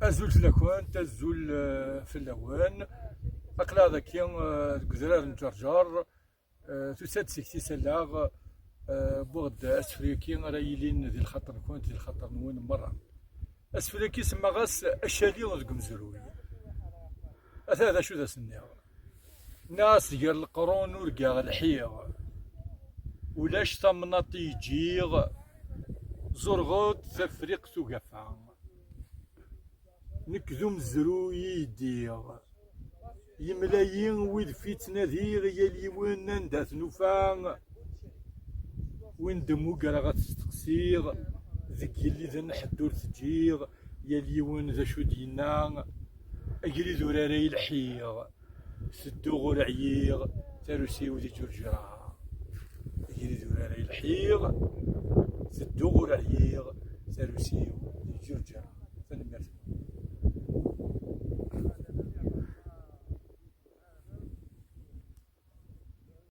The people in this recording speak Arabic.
أزول فلاكوان تزول في اللوان أقلا ذاك قزرار نجرجر تساد سكتي سلاغ بغد أسفريكي راه يلين ذي الخطر كنت ذي الخطر نوين مرة أسفريكي سما غاس الشالي ذك مزروي هذا شو ذا سنيا ناس ديال القرون ورقا الحيغ ولاش تمناط يجيغ زرغوت تفريق ثقفا نكذو مزرو يديغ يملايين ويد في تناديغ يلي وين ندات نوفان وين دمو قرا غتستقسيغ ذيك يلي ذا نحدو تجيغ يلي وين ذا شو دينا اجري ذراري الحيغ سدو غور عييغ تاروسيو ذي جرجرا اجري ذراري الحيغ سدو غور عييغ تاروسيو